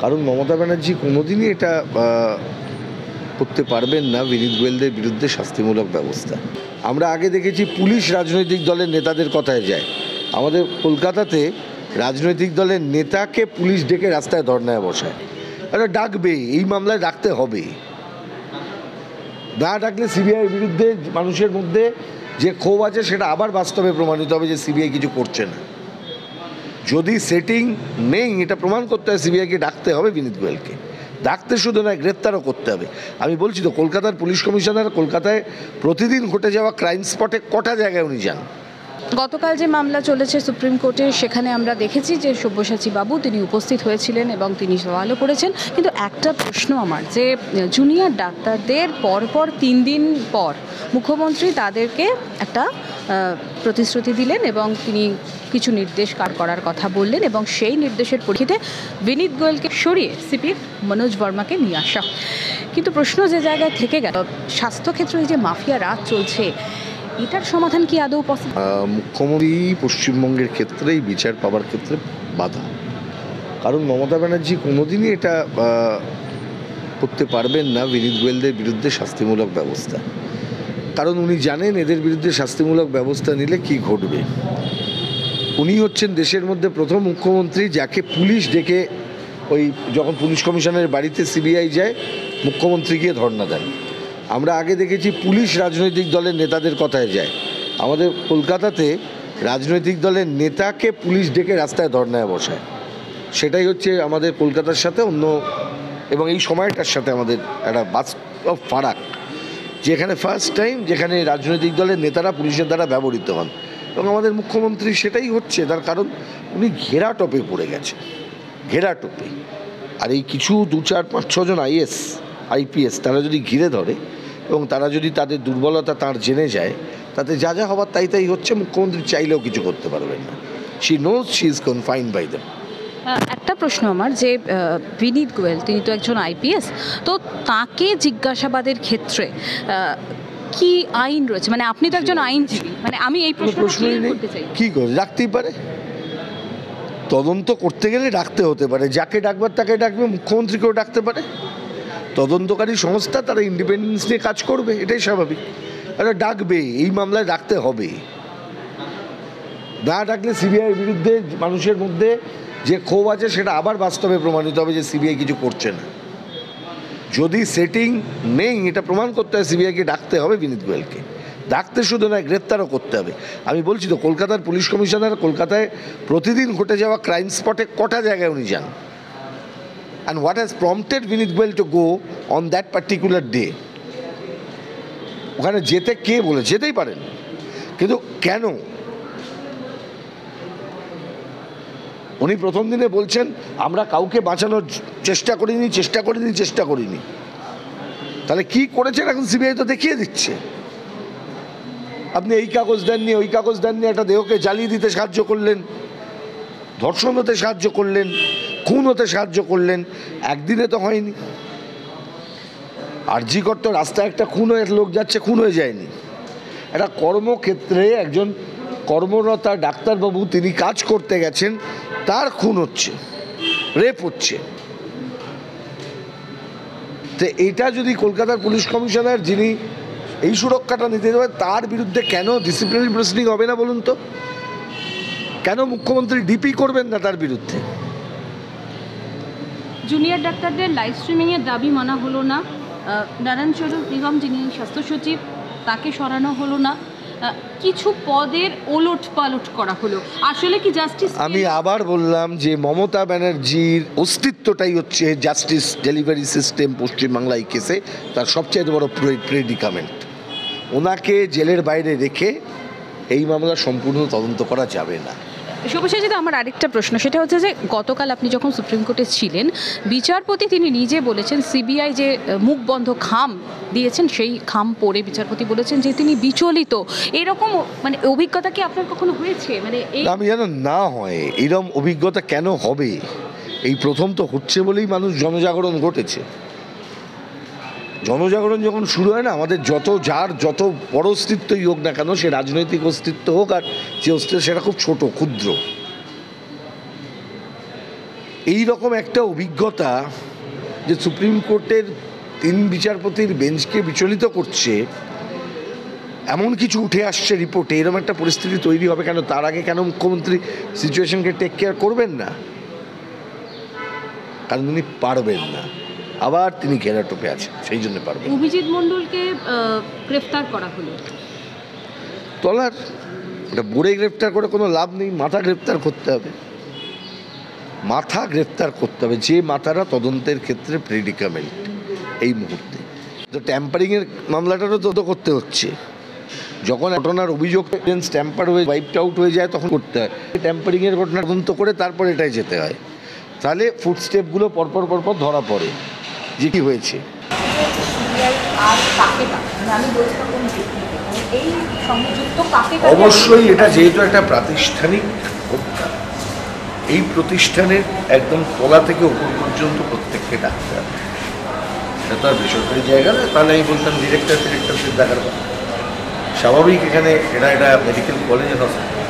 কারণ মমতা ব্যানার্জি কোনোদিনই এটা করতে পারবেন না বিনীত গোয়েলদের বিরুদ্ধে শাস্তিমূলক ব্যবস্থা। আমরা আগে দেখেছি পুলিশ রাজনৈতিক দলের নেতাদের কথায় যায়। আমাদের কলকাতাতে রাজনৈতিক দলের নেতাকে পুলিশ ডেকে রাস্তায় ধর্নায় বসায়। এটা ডাকবে, এই মামলায় ডাকতে হবে। না ডাকলে সিবিআইয়ের বিরুদ্ধে মানুষের মধ্যে যে ক্ষোভ আছে সেটা আবার বাস্তবে প্রমাণিত হবে যে সিবিআই কিছু করছে না। যদি সেটিং নেই এটা প্রমাণ করতে হয়, সিবিআইকে ডাকতে হবে বিনীত গোয়েলকে। ডাকতে শুধু নয়, গ্রেপ্তারও করতে হবে। আমি বলছি তো, কলকাতার পুলিশ কমিশনার কলকাতায় প্রতিদিন ঘটে যাওয়া ক্রাইম স্পটে কটা জায়গায় উনি যান। গতকাল যে মামলা চলেছে সুপ্রিম কোর্টে, সেখানে আমরা দেখেছি যে সব্যসাচী বাবু তিনি উপস্থিত হয়েছিলেন এবং তিনি সওয়ালও করেছেন। কিন্তু একটা প্রশ্ন আমার, যে জুনিয়র ডাক্তারদের পরপর 3 দিন পর মুখ্যমন্ত্রী তাদেরকে একটা প্রতিশ্রুতি দিলেন এবং তিনি কিছু নির্দেশ করার কথা বললেন এবং সেই নির্দেশের পরিপ্রেক্ষিতে বিনীত গোয়েলকে সরিয়ে সিপির মনোজ বর্মাকে নিয়ে আসা। কিন্তু প্রশ্ন যে জায়গায় থেকে গেল, স্বাস্থ্যক্ষেত্রে এই যে মাফিয়া রাজ চলছে, এটার সমাধান কি আদৌ পসিবল? মুখ্যমন্ত্রী পশ্চিমবঙ্গের ক্ষেত্রেই বিচার পাওয়ার ক্ষেত্রে বাধা। কারণ মমতা ব্যানার্জি কোনোদিনই এটা করতে পারবেন না বিনীত গোয়েলদের বিরুদ্ধে শাস্তিমূলক ব্যবস্থা। কারণ উনি জানেন এদের বিরুদ্ধে শাস্তিমূলক ব্যবস্থা নিলে কি ঘটবে। উনি হচ্ছেন দেশের মধ্যে প্রথম মুখ্যমন্ত্রী যাকে পুলিশ ডেকে, ওই যখন পুলিশ কমিশনের বাড়িতে সিবিআই যায়, মুখ্যমন্ত্রী গিয়ে ধর্ণা দেন। আমরা আগে দেখেছি পুলিশ রাজনৈতিক দলের নেতাদের কথায় যায়। আমাদের কলকাতাতে রাজনৈতিক দলের নেতাকে পুলিশ ডেকে রাস্তায় ধর্নায় বসায়। সেটাই হচ্ছে আমাদের কলকাতার সাথে অন্য এবং এই সময়টার সাথে আমাদের একটা বাস্তব ফারাক, যেখানে ফার্স্ট টাইম যেখানে রাজনৈতিক দলের নেতারা পুলিশের দ্বারা ব্যবহৃত হন। এবং আমাদের মুখ্যমন্ত্রী সেটাই হচ্ছে, তার কারণ উনি ঘেরা টপে পড়ে গেছে, ঘেরা টপে। আর এই কিছু 2, 4, 5, 6 জন আইএস আইপিএস তারা যদি ঘিরে ধরে এবং তারা যদি তাদের দুর্বলতা তার জেনে যায়, তাতে যা যা হবার তাই তাই হচ্ছে। মুখ্যমন্ত্রী চাইলেও কিছু করতে পারবেন না। She knows she is confined by them. একটা প্রশ্ন আমার, যে বিনীত গোয়েল তিনি তো একজন আইপিএস, তো তাকে জিজ্ঞাসাবাদের ক্ষেত্রে কি আইন রয়েছে? মানে আপনি তো একজন আইনজীবী, মানে আমি এই প্রশ্নই নেই। কী করে রাখতেই পারে? তদন্ত করতে গেলে ডাকতে হতে পারে, যাকে ডাকবার তাকে ডাকবে, মুখ্যমন্ত্রীকেও ডাকতে পারে। তদন্তকারী সংস্থা তারা ইন্ডিপেন্ডেন্স নিয়ে কাজ করবে, এটাই স্বাভাবিক। এটা ডাকবে, এই মামলায় ডাকতে হবে। না ডাকলে সিবিআইয়ের বিরুদ্ধে মানুষের মধ্যে যে ক্ষোভ আছে সেটা আবার বাস্তবে প্রমাণিত হবে যে সিবিআই কিছু করছে না। যদি সেটিং নেই এটা প্রমাণ করতে হয়, সিবিআইকে ডাকতে হবে বিনীত গোয়েলকে। ডাকতে শুধু নয়, গ্রেপ্তারও করতে হবে। আমি বলছি তো, কলকাতার পুলিশ কমিশনার কলকাতায় প্রতিদিন ঘটে যাওয়া ক্রাইম স্পটে কটা জায়গায় উনি যান। And what has prompted Vineet Goel to go on that particular day? ওখানে যেতে কে বলে? যেতেই পারেন, কিন্তু কেন? উনি প্রথম দিনে বলছেন আমরা কাউকে বাঁচানোর চেষ্টা করিনি। তাহলে কি করেছেন এখন সিবিআই তো দেখিয়ে দিচ্ছে। আপনি এই কাগজ দেননি, ওই কাগজ দেননি, একটা দেহকে জ্বালিয়ে দিতে সাহায্য করলেন, ধর্ষণ হতে সাহায্য করলেন, খুন হতে সাহায্য করলেন। একদিনে তো হয়নি। আরজি করতো রাস্তায় একটা খুন হয়ে লোক যাচ্ছে, খুন হয়ে যায়নি। একটা কর্মক্ষেত্রে একজন কর্মরতা ডাক্তারবাবু তিনি কাজ করতে গেছেন, তার খুন হচ্ছে, রেপ হচ্ছে। তো এটা যদি কলকাতার পুলিশ কমিশনার যিনি এই সুরক্ষাটা নিতে যাবে, তার বিরুদ্ধে কেন ডিসিপ্লিনারি প্রসিডিং হবে না বলুন তো? কেন মুখ্যমন্ত্রী ডিপি করবেন না তার বিরুদ্ধে? জুনিয়র ডাক্তারদের লাইভ স্ট্রিমিংয়ের দাবি মানা হলো না, নারায়ণ স্বরূপ নিগম যিনি স্বাস্থ্য সচিব তাকে সরানো হলো না, কিছু পদের ওলট পালট করা হলো। আসলে কি জাস্টিস? আমি আবার বললাম যে মমতা ব্যানার্জির অস্তিত্বটাই হচ্ছে জাস্টিস ডেলিভারি সিস্টেম পশ্চিমবাংলা এই কেসে তার সবচেয়ে বড় প্রেডিকামেন্ট। ওনাকে জেলের বাইরে রেখে এই মামলা সম্পূর্ণ তদন্ত করা যাবে না। শুভসাচিদা, আমার আরেকটা প্রশ্ন, সেটা হচ্ছে যে গতকাল আপনি যখন সুপ্রিম কোর্টে ছিলেন, বিচারপতি তিনি নিজে বলেছেন সিবিআই যে মুখ বন্ধ খাম দিয়েছেন, সেই খাম পড়ে বিচারপতি বলেছেন যে তিনি বিচলিত। এরকম মানে অভিজ্ঞতা কি আপনার কখনো হয়েছে? মানে আমি যেন না হয়, এরকম অভিজ্ঞতা কেন হবে? এই প্রথম তো হচ্ছে বলেই মানুষ জনজাগরণ ঘটেছে। জনজাগরণ যখন শুরু হয় না, আমাদের যত বড় অস্তিত্বই হোক না কেন, সে রাজনৈতিক অস্তিত্ব হোক আর যে অস্তিত্ব সেটা খুব ছোট ক্ষুদ্র, এই রকম একটা অভিজ্ঞতা যে সুপ্রিম কোর্টের 3 বিচারপতির বেঞ্চকে বিচলিত করছে, এমন কিছু উঠে আসছে রিপোর্টে, এরকম একটা পরিস্থিতি তৈরি হবে কেন? তার আগে কেন মুখ্যমন্ত্রী সিচুয়েশনকে টেক কেয়ার করবেন না? কারণ তিনি পারবেন না, আবার তিনি ঘেরাটোপে আছেন, সেই জন্য পারবেন। অভিজিৎ মণ্ডলকে গ্রেফতার করা হলো, তলার ওটা বোর্ডে গ্রেফতার করে কোনো লাভ নেই, মাথা গ্রেফতার করতে হবে, মাথা গ্রেফতার করতে হবে, যে মাথারা তদন্তের ক্ষেত্রে প্রেডিকামেন্ট এই মুহূর্তে। তো ট্যাম্পারিংয়ের মামলাটারও তদন্ত করতে হচ্ছে, যখন ঘটনার অভিযোগ ট্যাম্পার হয়ে ওয়াইপড আউট হয়ে যায় তখন করতে হয়। ট্যাম্পারিংয়ের ঘটনা তদন্ত করে তারপর এটাই যেতে হয়, তাহলে ফুটস্টেপগুলো পরপর পরপর ধরা পড়ে যে কী হয়েছে। অবশ্যই এটা যেহেতু একটা প্রাতিষ্ঠানিক হত্যা, এই প্রতিষ্ঠানের একদম তলা থেকে উপর পর্যন্ত প্রত্যেককে ডাক্তার, এটা তো আর বেসরকারি জায়গা না, তাহলে আমি বলতাম ডিরেক্টরদের দেখার কথা। স্বাভাবিক এখানে এটা মেডিকেল কলেজের হসপিটাল,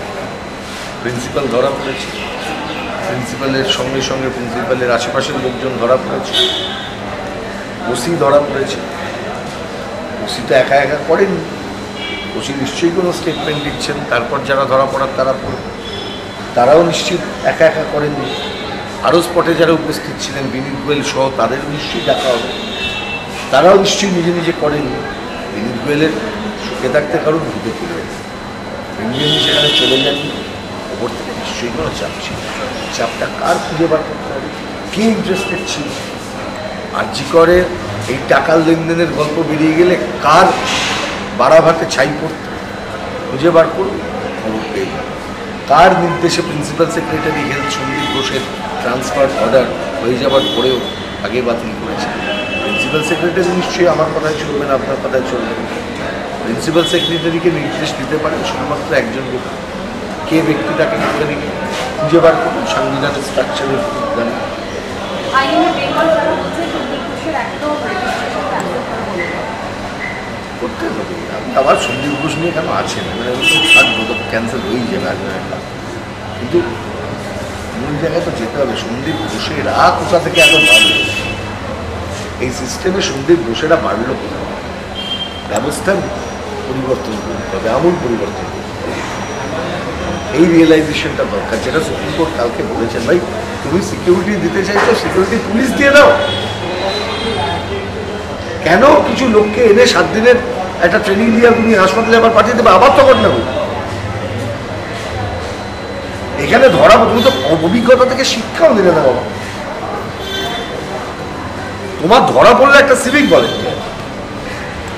প্রিন্সিপাল ধরা পড়েছে, প্রিন্সিপালের সঙ্গে সঙ্গে প্রিন্সিপালের আশেপাশের লোকজন ধরা পড়েছে, ওসি ধরা পড়েছে। ওসি তো একা একা করেননি, ওসি নিশ্চয়ই কোনো স্টেটমেন্ট দিচ্ছেন, তারপর যারা ধরা পড়ার তারাও নিশ্চিত একা একা করেননি। আরও স্পটে যারা উপস্থিত ছিলেন বিনীত গোয়েল সহ তাদের নিশ্চয়ই দেখা হবে, তারাও নিশ্চয়ই নিজে নিজে করেননি। বিনীত গোয়েলের সুখে থাকতে কারণ ঘুরে তুলে এমনি সেখানে চলে যাননি, ওপর থেকে নিশ্চয়ই কোনো চাপ ছিল। চাপটা কার খুঁজে বার করতে হবে, কে ইন্টারেস্টেড ছিল? আরজি করে এই টাকার লেনদেনের গল্প বেরিয়ে গেলে কার বাড়াভাতে ছাই পড়ত, খুঁজে বার করুন, খবর পেয়ে যাবে। কার নির্দেশে প্রিন্সিপাল সেক্রেটারি হেলথ সন্দীপ ঘোষের ট্রান্সফার অর্ডার হয়ে যাওয়ার পরেও আগে বাতিল করেছে? প্রিন্সিপাল সেক্রেটারি নিশ্চয়ই আমার কথায় চলবে না, আপনার কথায় চলবে না। প্রিন্সিপাল সেক্রেটারিকে নির্দেশ দিতে পারেন শুধুমাত্র একজন ব্যক্তি, কে ব্যক্তি তাকে খুঁজে বার করুন, সাংবিধানিক স্ট্রাকচারের জানেন। করতে হবে, আবার সন্দীপ ঘোষ নিয়ে কেন আছেন, মানে থাকবো তো ক্যান্সেল হয়েই যাবে আগে, কিন্তু মূল জায়গায় তো যেতে হবে। সন্দীপ ঘোষেরা কোথা থেকে এত বাড়লো, এই সিস্টেমে সন্দীপ ঘোষেরা বাড়লো কোথাও? ব্যবস্থার পরিবর্তন করতে হবে, আমূল পরিবর্তন করতে হবে, এই রিয়েলাইজেশনটা দরকার, যেটা সুপ্রিম কোর্ট কালকে বলেছেন। ভাই তুমি সিকিউরিটি দিতে চাইছো, সিকিউরিটি পুলিশ দিয়ে দাও, কেন কিছু লোককে এনে 7 দিনের একটা ট্রেনিং দিয়ে তুমি হাসপাতালে আবার পাঠিয়ে দেবে, আবার তখন নেব? এখানে ধরা, তুমি তো অভিজ্ঞতা থেকে শিক্ষাও দিলে না বাবা। তোমার ধরা পড়লে একটা সিভিক ভলেন্টিয়ার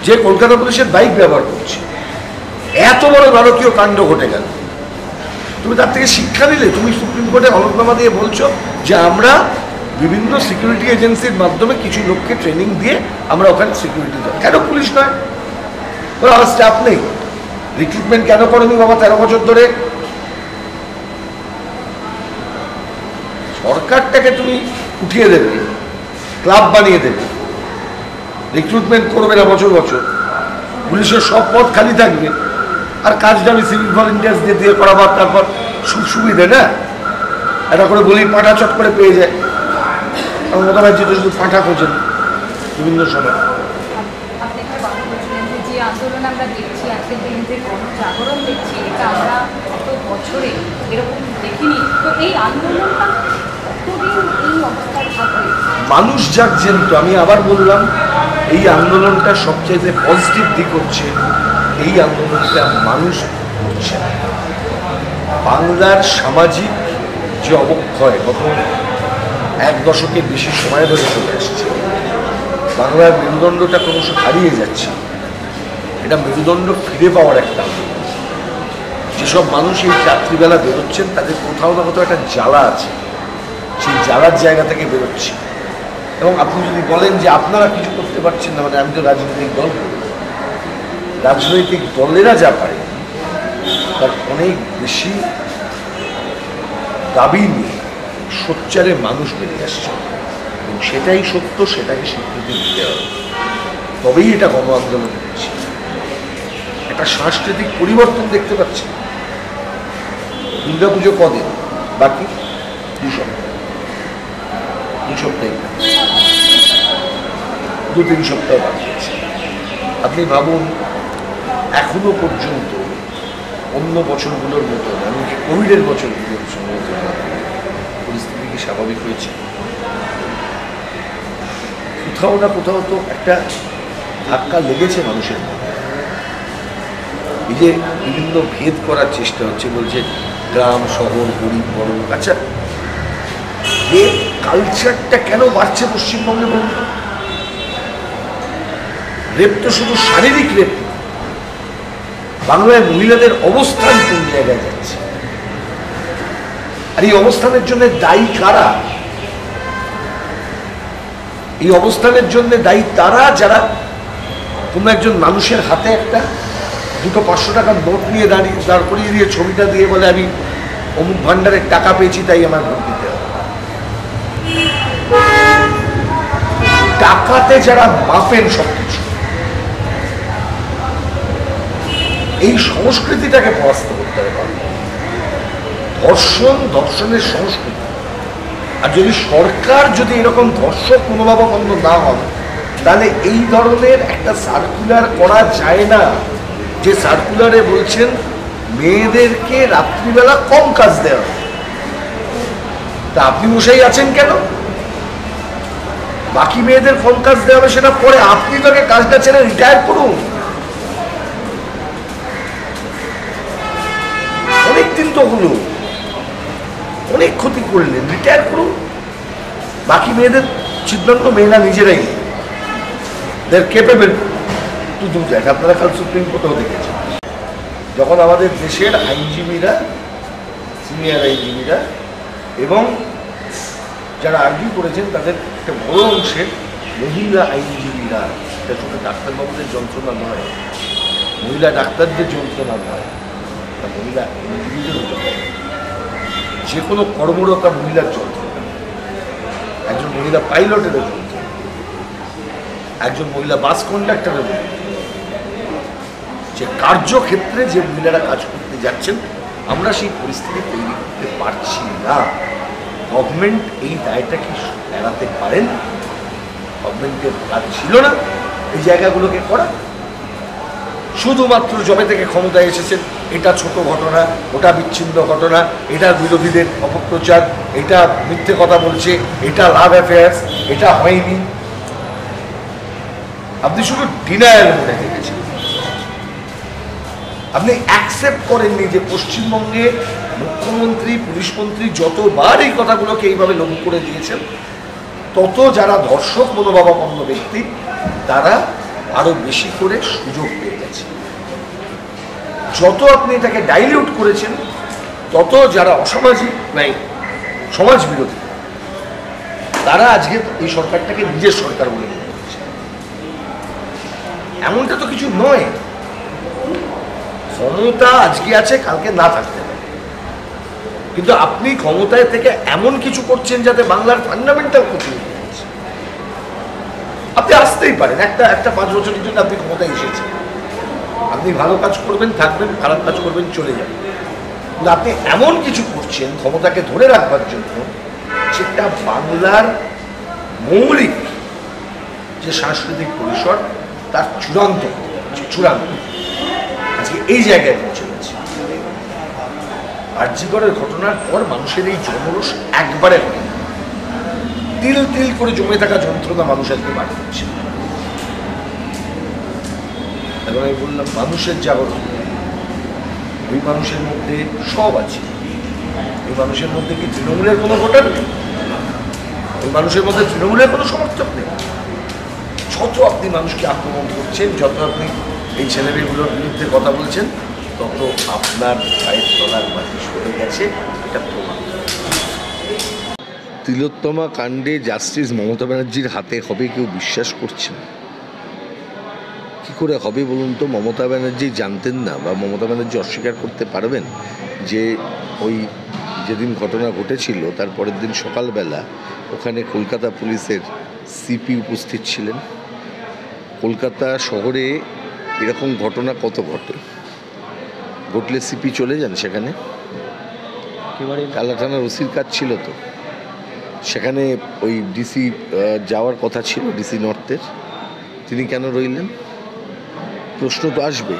যে কলকাতা পুলিশের বাইক ব্যবহার করছে, এত বড় নারকীয় কাণ্ড ঘটে গেল, তুমি তার থেকে শিক্ষা নিলে? তুমি সুপ্রিম কোর্টে হলফনামা দিয়ে বলছো যে আমরা বিভিন্ন সিকিউরিটি এজেন্সির মাধ্যমে কিছু লোককে ট্রেনিং দিয়ে আমরা ওখানে সিকিউরিটি দেবো। কেন পুলিশ নয়? আমার স্টাফ নেই, রিক্রুটমেন্ট কেন করেনি বাবা 13 বছর ধরে? সরকারটাকে তুমি উঠিয়ে দেবে, ক্লাব বানিয়ে দেবে, রিক্রুটমেন্ট করবে না বছর বছর, পুলিশের সব পদ খালি থাকবে, আর কাজটা আমি সিভিক ভলেন্টিয়ার্স দিয়ে করাবার, তারপর সুবিধে না এটা করে বলি পাঁঠা চট করে পেয়ে যায়। আমার মতো হয় যেটা শুধু পাঁঠা খোঁজেন বিভিন্ন সময়। যে আন্দোলন আমরা দেখছি, আজকের দিন যে গণজাগরণ দেখছি, এটা আমরা এত বছরে এরকম দেখিনি। তো এই আন্দোলনটা কতদিন এই অবস্থায় থাকবে? মানুষ জাগছেন তো, আমি আবার বললাম, এই আন্দোলনটা সবচেয়ে পজিটিভ দিক হচ্ছে এই আন্দোলনটা মানুষ করছে। বাংলার সামাজিক যে অবক্ষয় গত 1 দশকের বেশি সময় ধরে চলে আসছে, বাংলার মেরুদণ্ডটা ক্রমশ হারিয়ে যাচ্ছে, এটা মেরুদণ্ড ফিরে পাওয়ার একটা আন্দোলন। যেসব মানুষ এই রাত্রিবেলা বেরোচ্ছেন তাদের কোথাও না কোথাও একটা জ্বালা আছে, সেই জ্বালার জায়গা থেকে বেরোচ্ছে। এবং আপনি যদি বলেন যে আপনারা কিছু করতে পারছেন না, মানে আমি তো রাজনৈতিক দল করি, রাজনৈতিক দলেরা যা পারে তার অনেক বেশি দাবি নিয়ে সোচ্চারে মানুষ বেরিয়ে আসছে, এবং সেটাই সত্য, সেটাকে স্বীকৃতি দিতে হবে, তবেই এটা গণ আন্দোলন হচ্ছে। একটা সাংস্কৃতিক পরিবর্তন দেখতে পাচ্ছি। দুর্গাপুজো কদিন বাকি? 2 সপ্তাহ। সপ্তাহে 2-3 সপ্তাহ বাকি আছে। আপনি ভাবুন এখনো পর্যন্ত অন্য বছরগুলোর মতো, এমনকি কোভিডের বছরগুলোর সঙ্গে পরিস্থিতি কি স্বাভাবিক হয়েছে? কোথাও না কোথাও তো একটা ধাক্কা লেগেছে মানুষের মধ্যে। এই যে বিভিন্ন ভেদ করার চেষ্টা হচ্ছে, বলছে গ্রাম শহর গরিব বড়। আচ্ছা, রেপ কালচারটা কেন বাড়ছে পশ্চিমবঙ্গে বলুন? রেপ তো শুধু শারীরিক রেপ, বাংলায় মহিলাদের অবস্থান কোন জায়গায় যাচ্ছে, আর এই অবস্থানের জন্য দায়ী কারা? এই অবস্থানের জন্য দায়ী তারা যারা কোনো একজন মানুষের হাতে একটা 200-500 টাকার নোট নিয়ে দাঁড় করিয়ে দিয়ে ছবিটা দিয়ে বলে আমি অমুক ভান্ডারের টাকা পেয়েছি তাই আমার ভোট দিতে হবে। টাকাতে যারা মাপেন সবকিছু, এই সংস্কৃতিটাকে পরাস্ত করতে হবে। ধর্ষণের সংস্কৃতি। আর যদি সরকার যদি এরকম ধর্ষক মনোভাবাপন্ন না হয়, তাহলে এই ধরনের একটা সার্কুলার করা যায় না, যে সার্কুলারে বলছেন মেয়েদেরকে রাত্রিবেলা কম কাজ দেওয়া। তা আপনি মশাই আছেন কেন? বাকি মেয়েদের কম কাজ দেওয়া হবে সেটা পরে, আপনি তাকে কাজটা ছেড়ে রিটায়ার করুন। অনেকদিন তো হলো, অনেক ক্ষতি করলেন, রিটায়ার করুন। বাকি মেয়েদের সিদ্ধান্ত মেয়েরা নিজেরাই, দেয়ার কেপেবল টু ডু দ্যাট। আপনারা কাল সুপ্রিম কোর্টেও দেখেছেন, যখন আমাদের দেশের আইনজীবীরা, সিনিয়র আইনজীবীরা এবং যারা আর্গিউ করেছেন তাদের একটা বড় অংশের মহিলা আইনজীবীরা, এটা শুধু ডাক্তারবাবুদের যন্ত্রণা নয়, মহিলা ডাক্তারদের যন্ত্রণা নয়, মহিলা আইনজীবীদেরও যন্ত্রণা, যে কোনো কর্মরতা মহিলার যন্ত্রণা, একজন মহিলা পাইলটেরও যন্ত্রণা, একজন মহিলা বাস কন্ডাক্টরের, যে কার্যক্ষেত্রে যে মহিলারা কাজ করতে যাচ্ছেন, আমরা সেই পরিস্থিতি তৈরি করতে পারছি না। গভর্নমেন্ট এই দায়টা কি এড়াতে পারেন? গভর্নমেন্টের কাজ ছিল না এই জায়গাগুলোকে করা। শুধুমাত্র জবে থেকে ক্ষমতায় এসেছেন, এটা ছোট ঘটনা, ওটা বিচ্ছিন্ন ঘটনা, এটা বিরোধীদের অপপ্রচার, এটা মিথ্যে কথা বলছে, এটা লাভ অ্যাফেয়ার্স, এটা হয়নি। আপনি শুধু ডিনায়াল মনে রেখেছেন। আপনি অ্যাকসেপ্ট করেননি যে পশ্চিমবঙ্গে মুখ্যমন্ত্রী, পুলিশমন্ত্রী যতবার এই কথাগুলোকে এইভাবে লঘু করে দিয়েছেন, তত যারা ধর্ষক মনোভাবাপন্ন ব্যক্তি তারা আরো বেশি করে সুযোগ পেয়ে গেছে। যত আপনি এটাকে ডাইলিউট করেছেন, তত যারা অসামাজিক নাই, সমাজ বিরোধী, তারা আজকে এই সরকারটাকে নিজের সরকার বলে মনে করছে। এমনটা তো কিছু নয়। ক্ষমতা আজকে আছে, কালকে না থাকতে পারে, কিন্তু আপনি ক্ষমতায় থেকে এমন কিছু করছেন যাতে বাংলার ফান্ডামেন্টাল ক্ষতি হচ্ছে। আপনি আসতেই পারেন, একটা 5 বছরের জন্য আপনি ক্ষমতায় এসেছেন, আপনি ভালো কাজ করবেন, থাকবেন, খারাপ কাজ করবেন, চলে যাবেন। কিন্তু আপনি এমন কিছু করছেন ক্ষমতাকে ধরে রাখবার জন্য, সেটা বাংলার মৌলিক যে সাংস্কৃতিক পরিসর তার চূড়ান্ত আজকে এই জায়গায় পৌঁছে গেছে। আরজিকরের ঘটনার পর মানুষের এই জনরোষ একবারে হয় না, তিল তিল করে জমে থাকা যন্ত্রণা মানুষ আজকে বাড়ি দিচ্ছে। এখন আমি বললাম মানুষের জাগরণ, ওই মানুষের মধ্যে সব আছে। ওই মানুষের মধ্যে কি তৃণমূলের কোনো ভোটার নেই? ওই মানুষের মধ্যে তৃণমূলের কোনো সমর্থক নেই? যত আপনি মানুষকে আক্রমণ করছেন, যত আপনি এই ছেলেমেয়েগুলোর বিরুদ্ধে কথা বলছেন, তত আপনার পায়ের তলার মাটি সরে গেছে, এটা প্রমাণ। তিলোত্তমা কাণ্ডে জাস্টিস মমতা ব্যানার্জির হাতে হবে কেউ বিশ্বাস করছেন? কি করে হবে বলুন তো? মমতা ব্যানার্জি জানতেন না, বা মমতা ব্যানার্জি অস্বীকার করতে পারবেন যে ওই যেদিন ঘটনা ঘটেছিল তার পরের দিন সকালবেলা ওখানে কলকাতা পুলিশের সিপি উপস্থিত ছিলেন? কলকাতা শহরে এরকম ঘটনা কত ঘটলে সিপি চলে যান সেখানে? কালা থানার ওসির কাজ ছিল তো। সেখানে ওই ডিসি যাওয়ার কথা ছিল, ডিসি নর্থের, তিনি কেন রইলেন? প্রশ্ন তো আসবে।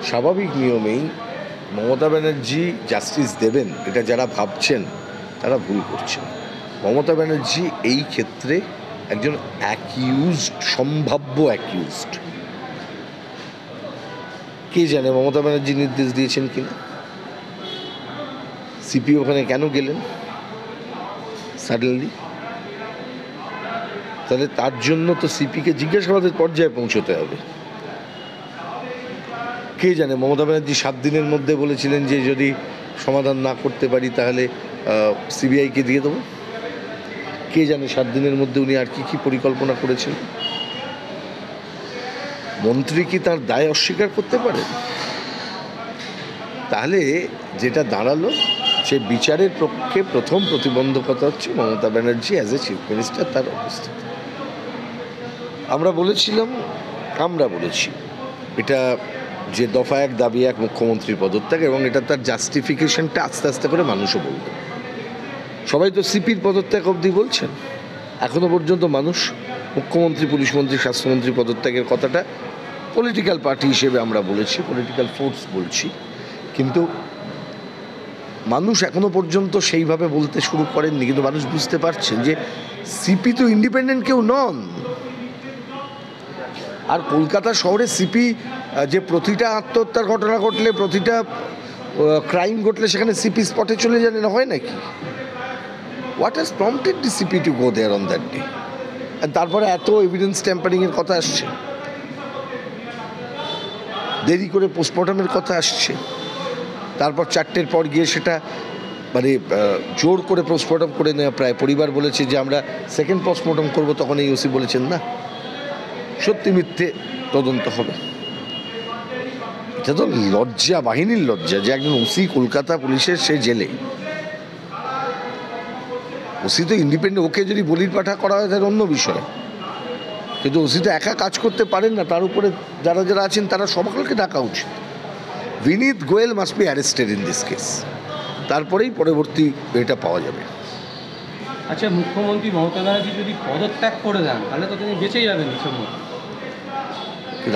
স্বাভাবিক নিয়মেই মমতা ব্যানার্জি জাস্টিস দেবেন এটা যারা ভাবছেন তারা ভুল করছেন। মমতা ব্যানার্জি এই ক্ষেত্রে একজন অ্যাকিউজড, সম্ভাব্য অ্যাকিউজড। কে জানে মমতা ব্যানার্জি নির্দেশ দিয়েছেন কিনা? সিপি ওখানে কেন গেলেন সাডেনলি? তাহলে তার জন্য তো সিপিকে জিজ্ঞাসাবাদের পর্যায়ে পৌঁছতে হবে। কে জানে মমতা ব্যানার্জি 7 দিনের মধ্যে বলেছিলেন যে যদি সমাধান না করতে পারি তাহলে সিবিআইকে দিয়ে দেবো। কে জানে 7 দিনের মধ্যে উনি আর কি পরিকল্পনা করেছিলেন। মন্ত্রী কি তার দায় অস্বীকার করতে পারেন? তাহলে যেটা দাঁড়ালো, সে বিচারের পক্ষে প্রথম প্রতিবন্ধকতা হচ্ছে Mamata Banerjee as a chief minister, তার উপস্থিতি। আমরা বলেছি এটা যে দফা 1 দাবি 1 মুখ্যমন্ত্রীর পদত্যাগ, এবং এটা তার জাস্টিফিকেশনটা আস্তে আস্তে করে মানুষও বলবে। সবাই তো সিপির পদত্যাগ অবধি বলছেন, এখনো পর্যন্ত মানুষ মুখ্যমন্ত্রী, পুলিশ মন্ত্রী, স্বাস্থ্যমন্ত্রী পদত্যাগের কথাটা পলিটিক্যাল পার্টি হিসেবে আমরা বলেছি, পলিটিক্যাল ফোর্স বলছি, কিন্তু মানুষ এখনো পর্যন্ত সেইভাবে বলতে শুরু করেননি। কিন্তু মানুষ বুঝতে পারছেন যে সিপি তো ইন্ডিপেন্ডেন্ট কেউ নন। আর কলকাতা শহরে সিপি যে প্রতিটা আত্মহত্যার ঘটনা ঘটলে, প্রতিটা ক্রাইম ঘটলে সেখানে সিপি স্পটে চলে যান, হয় নাকি? What has prompted the CP to go there on that day? তারপরে এত এভিডেন্স ট্যাম্পারিংয়ের কথা আসছে, দেরি করে পোস্টমর্টমের কথা আসছে, তারপর 4টের পর গিয়ে সেটা মানে জোর করে পোস্টমর্টম করে নেওয়া। প্রায় পরিবার বলেছে যে আমরা সেকেন্ড পোস্টমর্টম করবো, তখন এই ওসি বলেছেন না, সত্যি মিথ্যে তদন্ত হবে। এটা তো লজ্জা, বাহিনীর লজ্জা যে একজন ওসি কলকাতা পুলিশের, সে জেলে। ওসি তো ইন্ডিপেন্ডেন্ট, ওকে যদি বলির পাঠা করা হয় তাহলে অন্য বিষয়, কিন্তু ওসি তো একা কাজ করতে পারেন না। তার উপরে যারা যারা আছেন তারা সকলকে ডাকা উচিত। Vineet Goel must be arrested in this case, তারপরেই পরবর্তী এটা পাওয়া যাবে। আচ্ছা, মুখ্যমন্ত্রী মমতা ব্যানার্জি যদি পদত্যাগ করে দেন তাহলে তো তিনি বেঁচেই যাবেন,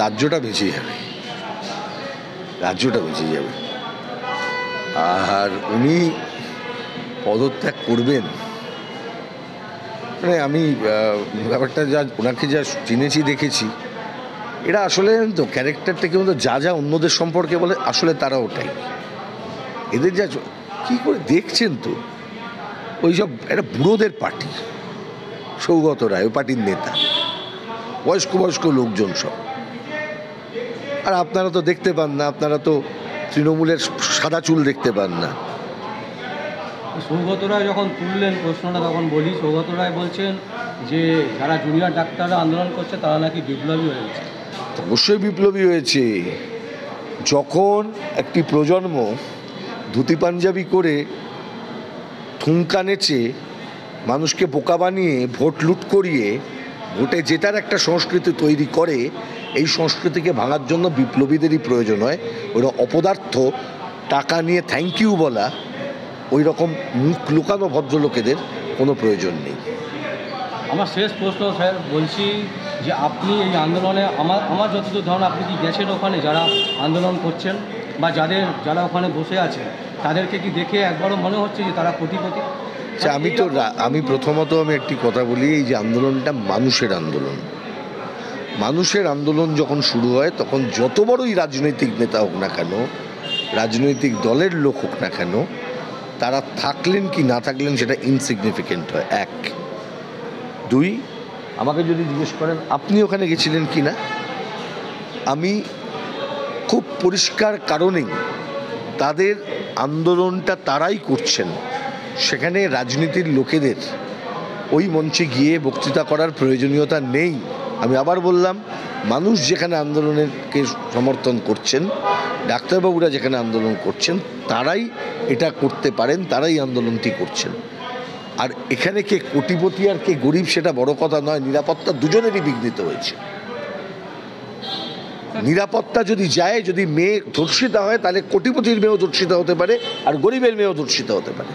রাজ্যটা বেঁচে যাবে, রাজ্যটা বেঁচে যাবে। আর উনি পদত্যাগ করবেন মানে আমি ব্যাপারটা যা ওনাকে যা চিনেছি, দেখেছি, এরা আসলে তো ক্যারেক্টার থেকে মতো যা যা অন্যদের সম্পর্কে বলে আসলে তারা ওটাই। এদের যা কী করে দেখছেন তো, ওই সব একটা বুড়োদের পার্টি, সৌগত রায় ওই পার্টির নেতা, বয়স্ক বয়স্ক লোকজন সব। আর আপনারা তো দেখতে পান না, আপনারা তো তৃণমূলের সাদা চুল দেখতে পান না। সৌগত রায় যখন তুললেন প্রশ্নটা, তখন বলি সৌগত রায় বলছেন যে যারা জুনিয়র ডাক্তাররা আন্দোলন করছে তারা নাকি বিপ্লবী হয়েছে। অবশ্যই বিপ্লবী হয়েছে। যখন একটি প্রজন্ম ধুতি পাঞ্জাবি করে ঠুনকা নেচে মানুষকে বোকা বানিয়ে ভোট লুট করিয়ে ভোটে জেতার একটা সংস্কৃতি তৈরি করে, এই সংস্কৃতিকে ভাঙার জন্য বিপ্লবীদেরই প্রয়োজন হয়। ওরা অপদার্থ টাকা নিয়ে থ্যাংক ইউ বলা, ওই রকম মুখ লুকানো ভদ্রলোকেদের কোনো প্রয়োজন নেই। আমার শেষ প্রশ্ন স্যার, বলছি যে আপনি এই আন্দোলনে আমার যতদূর ধারণা, আপনি কি গেছেন ওখানে যারা আন্দোলন করছেন বা যারা ওখানে বসে আছে, তাদেরকে কি দেখে একবারও মনে হচ্ছে যে তারা কোটিপতি? আমি প্রথমত একটি কথা বলি, এই যে আন্দোলনটা মানুষের আন্দোলন। মানুষের আন্দোলন যখন শুরু হয় তখন যত বড়ই রাজনৈতিক নেতা হোক না কেন, রাজনৈতিক দলের লোক হোক না কেন, তারা থাকলেন কি না থাকলেন সেটা ইনসিগনিফিকেন্ট হয়। 1, 2, আমাকে যদি জিজ্ঞেস করেন আপনি ওখানে গেছিলেন কি না, আমি খুব পরিষ্কার কারণেই তাদের আন্দোলনটা তারাই করছেন, সেখানে রাজনীতির লোকেদের ওই মঞ্চে গিয়ে বক্তৃতা করার প্রয়োজনীয়তা নেই। আমি আবার বললাম, মানুষ যেখানে আন্দোলনকে সমর্থন করছেন, ডাক্তারবাবুরা যেখানে আন্দোলন করছেন, তারাই এটা করতে পারেন, তারাই আন্দোলনটি করছেন। আর এখানে কে কোটিপতি আর কে গরিব সেটা বড় কথা নয়। নিরাপত্তা দুজনেরই বিঘ্নিত হয়েছে। নিরাপত্তা যদি যায়, যদি মেয়ে ধর্ষিতা হয়, তাহলে কোটিপতির মেয়েও ধর্ষিত হতে পারে আর গরিবের মেয়েও ধর্ষিত হতে পারে।